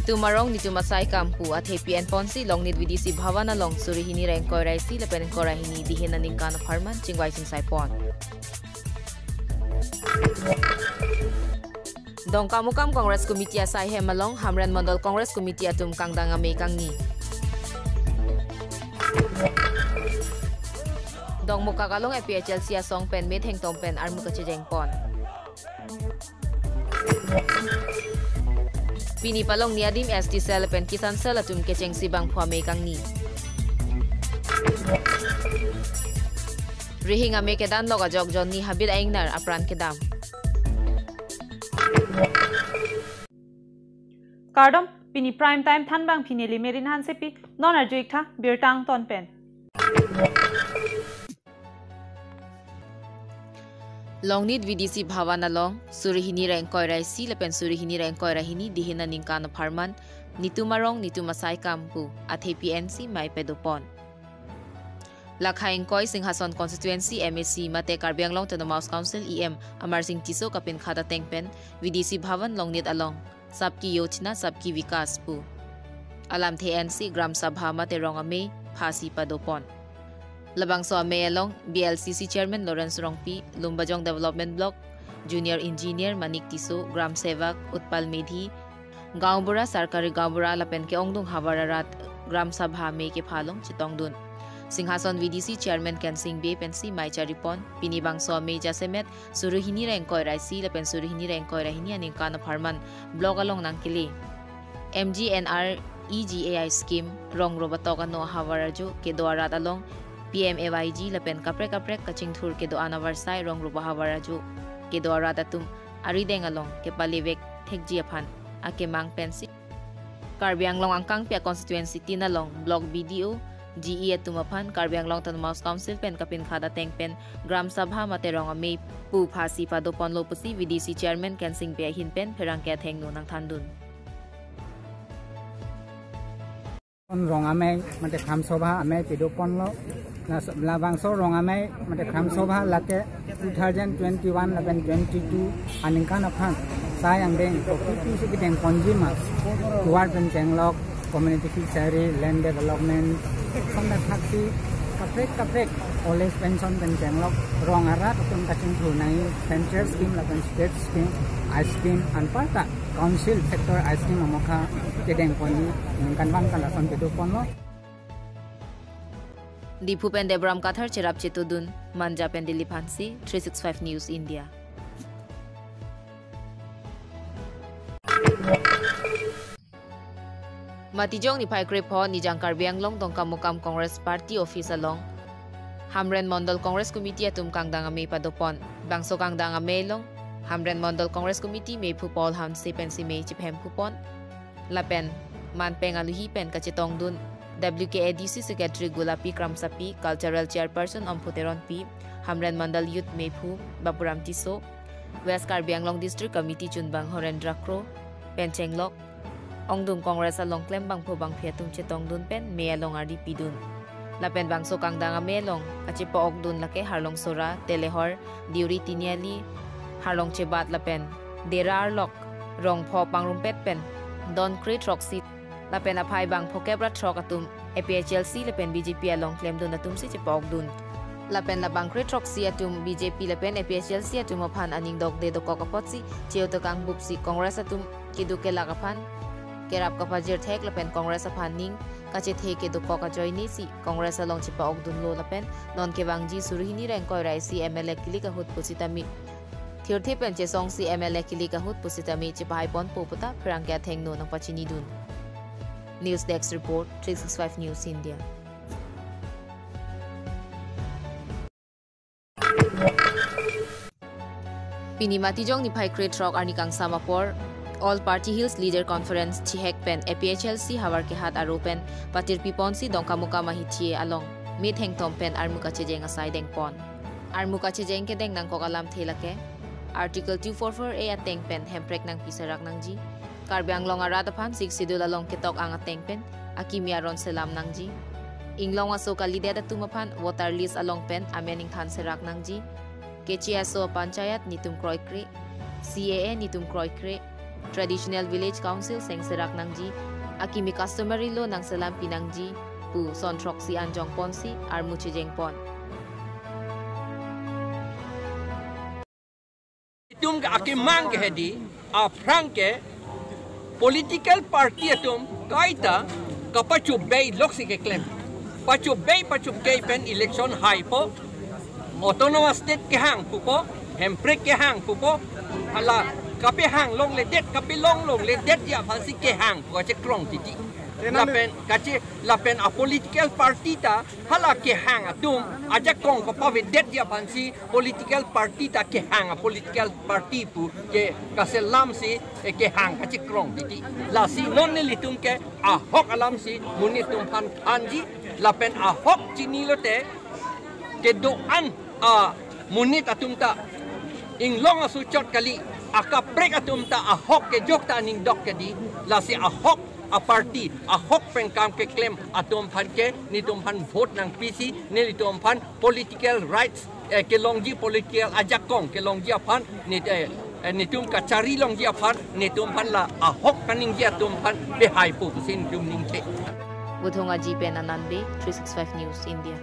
Nitu marong nitu masai kampu athepi and ponsi long nit vidisi bhavana long surihini reng koi raisi lepen korahini dihena ningkana pharman chingwai singsai pon. Dongmukak Congress Committee asai hemalong Hamren Mandal Congress Committee atum kangdang ameh kangni. Dongmukak along APHLC asong pen Meh Thengtom pen armu kachejeng pon. Pini palong niadim ST cell pen kisan cell atum kecheng sibang phame kangni. Rihing ameh kedam loga jog jonni habit ingnar apran kedam. Kardom Pini prime time than bang Pini limerin han sepi non arjuik tha Abirta ton pen. Long nit VDC bhavana long surihini reng koi raisi lepen surihini reng koi rahini dihena ningkana pharman nitu marong nitu masai kampu athepi NC mai pedopon. Lakhaing koi Singhason constituency MSC mate Karbi Anglong to the Mouse Council EM Amar Singh Tiso kapin khada tengpen VDC bhavan long nit along sabki yochna sabki vikas pu alam the NC gram sabha mate rong ameh phasi padopon. Labang so ameh along BLCC Chairman Lawrence Rongpi, Lumbajong Development Block, Junior Engineer Manik Tiso, Gram Sevak, Utpal Medhi, Gaubura Sarkari Gaubura Lapen ke Ongdung Havararat, Gram Sabha me ke Phalong Chitongdun. Singhason VDC Chairman Ken Singh Be Pensi Mai Charipon, Pinibang so ameh Jasemet, Suruhini Rengkoi Raisi, Lapen Suruhini Rengkoi Rahini Aningkana Pharman, Blog along Nangkili. MGNR EGAI scheme, Rong Robatoka no Havaraju, ke Doarat along, PMAYG lapen kaprek kaching thur ke do anawarsai rong ruba hawaraju ke do aradatum arideng along ke palivek thekji aphan ake mang pensi Karbi Anglong angkang pia constituency tinalong block BDO GE atum aphan Karbi Anglong tan Mouse Council pen kapin khada tengpen gram sabha mate rong ameh pu phasi padopon lopusi VDC chairman Ken Singh Be hin pen pherang ke thengnu nang thandun rong ameh mate kham sobha ameh pedopon lo labang so rong ameh mate kham sobha lake 2021 laben 22 aningkan aphan sayang deng kopi se deng konjima tuar pen jenglok community fishery land development samna thaksi kaprek always pension pen jenglok rong arat tum kaching thunai central scheme laben state scheme ice scheme anparta council sector ice scheme amokha ke dengpon ningkan wang kala son pedopon lo Dipu pen Debram Kathar Cherap Chetudun, Manja pen Dilipansi, 365 News India. Matijong ni Pai Krepo ni Jang Karbi Anglong Dongmukak Congress Party Office along. Hamren Mandal Congress Committee atum kangdang ameh padopon. Bangso kangdang ameh long. Hamren Mandal Congress Committee me pupol ham si pen si me chiphem pupon. Lapen man peng aluhi pen kachetong dun. WKADC Secretary Gulapi Kramsapi, Cultural Chairperson Amputeron P, Hamren Mandal Youth Mephu, Bapuram Tiso, West Karbi Anglong District Committee Chunbang Horendra Kro, Penchenglok, Ongdung Congress along Klembang Pobang Piatum Chetong Dun Pen, Me along RDP Dun. Lapen Bangso Kangdang Amelong, Kachipo Ogdun Lake, Harlong Sora, Telehor, Diuri Tiniali, Harlong Chebat Lapen, Dera Arlok, Rong Po Pangrumpet Pen, Don Krit Roxy. Lapen apai bang pokebra trok atum APHLC lapen BJP along claim dun atum si chipok dun. Lapen labang kre trok si atum BJP lapen APHLC atum aphan aning dog de do kokapotsi cheo kang bupsi Congress atum kiduke lagapan kerap kapajir thek lapen Congress aphan ning kache the ke do koka joini si Congress along chipok dun lo lapen non ke bangji surhini rengkoi raisi MLA kilika hut pusitami thirthe pen che song si MLA kilika hut pusitami chipai pon poputa phrangkya thengno nang pachini dun. News Desk Report, 365 News India. Pini Matijong ni Pai Kret Rock Arnikang Samapor, All Party Hills Leader Conference Chihek Pen, APHLC Havarkehat Aropen, patirpi ponsi Dongmukak ahithi along, Meh Thengtom Pen armu kachejeng asai dengpon. Armu kachejeng ke deng nang kokalam thelake, Article 244A ateng pen hemprek nang pisarak nang ji. Karbi Anglong aradapan 6 sidul along ketok ang atengpen akimiaron selam nangji inglong aso kalideda tumapan water list along pen amening than serak nangji kechi aso panchayat nitum kroikre CAA nitum kroikre Traditional Village Council sengserak nangji akimi customary lo nang salam pinangji pu sontroksi anjong ponsi armu kachejeng pon. Itum ka akimang ke hedi apran ke political party atum kaita kapachu bay loksi ke claim pachu bay pen election high po autonomous state ke hang pupo hempre ke hang pupo hala kape hang long le det kape long le det ya phalsi ke hang po che krong titi lapen a political party ta hala ke hang atum aja kong ko pa det ya phansi political party ta ke hang a political party pu ke kaselam si ke hang ka che krong titi la si non ne litum ke a hok alam si munitum phan anji lapen a hok chinilote ke do an a munit atum ta inglong asu chot kali aka prek atum ta a hok ke jok ta ning dok ke di la si a hok a party a hok pen kam ke claim atom phan ke ni tum phan vote nang PC ni tum phan political rights ke longji political ajakong ke longji phan ni tum ka chari longji phan ni tum phan la a hok kaning ji tum phan be hai pu sin tum ning te Budhonga ji pen anande 365 News India.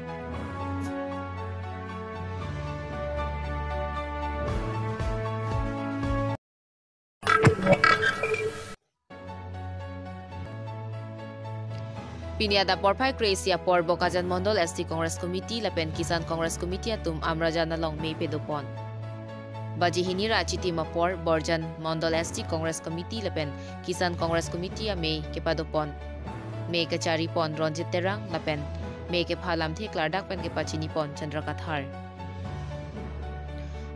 Pini Adap porphai Kresia por Bokajan Mondol ST Congress Committee lapen Kisan Congress Committee atum amrajan along Meh Thengtom. Baji hinira chiti mapor Borjan Mondol ST Congress Committee lapen Kisan Congress Committee a Meh kepadopon. Meh kachari pon Ronjit Terang lapen Meh ke phalam the klardak pen ke pachini pon Chandrakathar.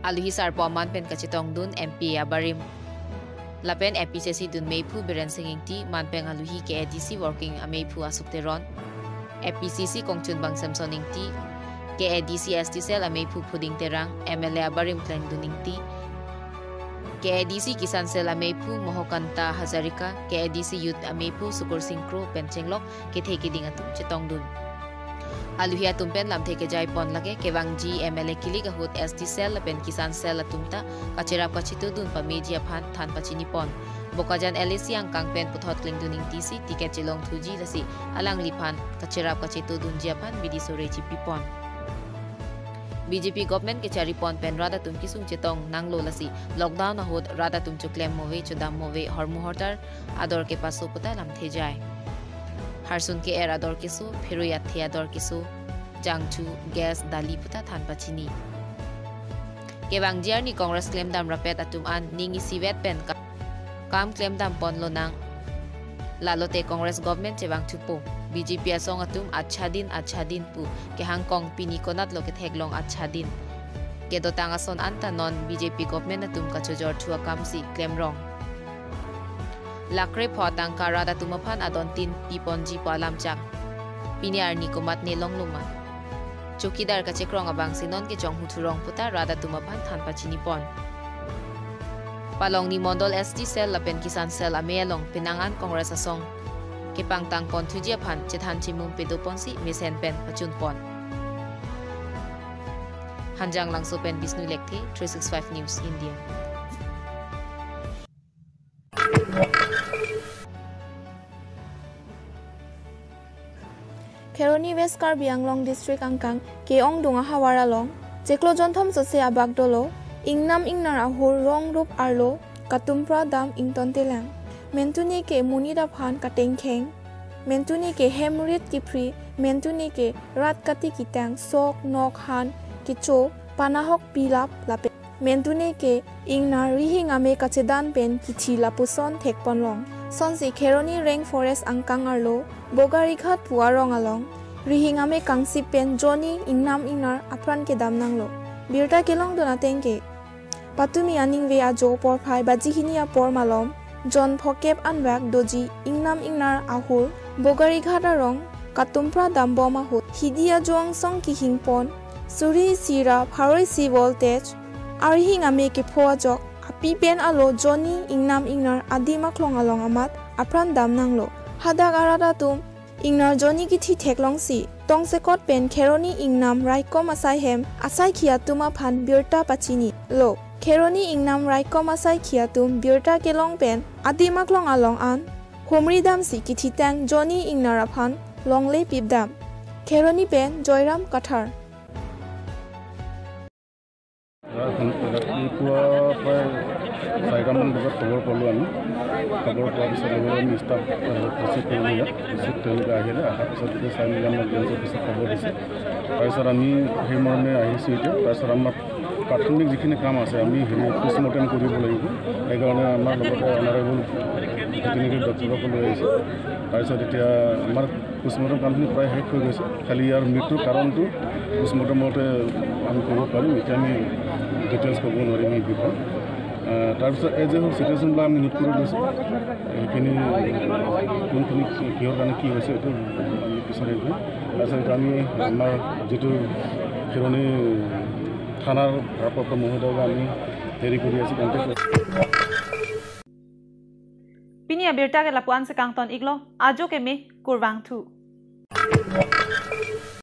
Aluhisar poman pen kachitong dun MP Abarim lapen APHLC dun meipu beren singing ti manpeng aluhi ke ADC working a meipu asukteron APCC kongchun bang samsoning ti ke ADC ST cell a meipu puding terang MLA Abarim clan duning ti ke ADC kisan cell a meipu mohokanta Hazarika ke ADC youth a meipu sukur singkro penchenglok ke thekiding atum chetong dun aluhi atumpen lam theke jai pon lage kewangji MLA kilik ahut ST cell pen kisan cell atumta kachera pachitu dun pa media phan than pachini pon bokajan LAC ang kangpen puthot kling duning TC tiket chilong thuji lasi alang liphan kachera pachitu dun jiapan bidi sore chipi pon BJP government ke chari pon pen rada tum kisung chetong nanglo lasi lockdown ahut rada tum chuklem move chodam move hormu hortar ador ke paso puta lam the jai Harsun ke era ador kisu phiruyat the ador kisu jangchu gas dali puta than pachini kewang jiar ni Congress claim dam rapet atum an ningi siwet pen kam claim dam pon lo nang lalote Congress government chewang chupo BJP asong atum acha din pu ke Hangkong Pini konat lo ke theglong acha din ke dotang ason anta non BJP government atum ka chojor thua kamsi claim rong lakre photang karada tumaphan adon tin piponji palam chak piniar ni komat ne longluma chokidar ka chekrong abang sinon ke chong huthurong puta rada tumaphan than pachini pon palong ni mondol ST cell lapen kisan cell amelong pinangan Congress asong ke pangtang pon thujia phan chethan chimum pedoponsi misen pen pachun pon hanjang langso pen Bisnu Lekthi 365 News India. Kheroni West Karbi Anglong District Angkang Keong Dunga Hawara Long Jeklo Jonthom Sose Abak Dolo Ingnam ingnar ahur rong rup arlo Katumpra dam ington telang Mentuni ke munida phan kateng kheng Mentuni ke hemrit kipri Mentuni ke rat kati kitang sok nok han kicho panahok pilap lape Mentuni ke ingnar rihing ameh kachedan pen kichi lapuson thekpon long Sonsi Kheroni Rainforest Angkang arlo Bogarikhat puarong along rihing ameh kangsi pen Johnny ingnam ingnar apran kedam nanglo Abirta kelong donateng ke patumi aning ve ajo por phai bajihini por malom John phokep anwak doji ingnam ingnar ahur Bogarikhat arong katumpra dambom ahut hidia joang song ki hingpon suri sira pharoi si voltage arihing ameh ke phojok api pen alo Johnny ingnam ingnar adima klong along amat apran dam nanglo hadak arada tum ingnar Johnny ki thi theklong si tong sekot pen Kheroni ingnam raikom asai hem asai khia tuma phan Abirta pachini lo Kheroni ingnam raikom asai khiatum Abirta kelong pen adimaklong along an homri dam si kititang Johnny ingnar aphan longle pibdam Kheroni pen Joyram kathar Saikaman buat khobor palu ami khobor palu sebelum staff kasih kerja kasih kerja akhirnya asal kita saya milam dengan kasih khobor dise pasar ami hemorne ahithi itu pasar amat प्राथमिक जिखिनि काम আছে আমি হেৰি পোষ্টমৰ্টেম কৰিব লাগিব সেইকাৰণে আমাৰ লগতে অনাৰেবল ভেটেৰিনেৰী ডক্টৰক লৈ আহিছে তাৰপিছত এতিয়া আমাৰ পোষ্টমৰ্টেম কামখিনি প্ৰায় শেষ হৈ গৈছে খালি ইয়াৰ মৃত্যুৰ কাৰণটো পোষ্টমৰ্টেমতে আমি কৰিব পাৰিম এতিয়া আমি ডিটেইলছ ক'ব নোৱাৰিম এই বিষয়ে তাৰপিছত এই যে চিটুৱেশ্যনবিলাক আমি নোট কৰি লৈছোঁ সেইখিনি কোনখিনি কিহৰ কাৰণে কি হৈছে এইটো আমি পিছত আহিম তাৰপিছত আমি আমাৰ যিটো Kheroni থানার ভারপ্রাপ্ত মহোদয়কে আমি হেৰি কৰি আছি contact Pini Abirta ke lapuan se kangton iglo ajo ke me kurwang thu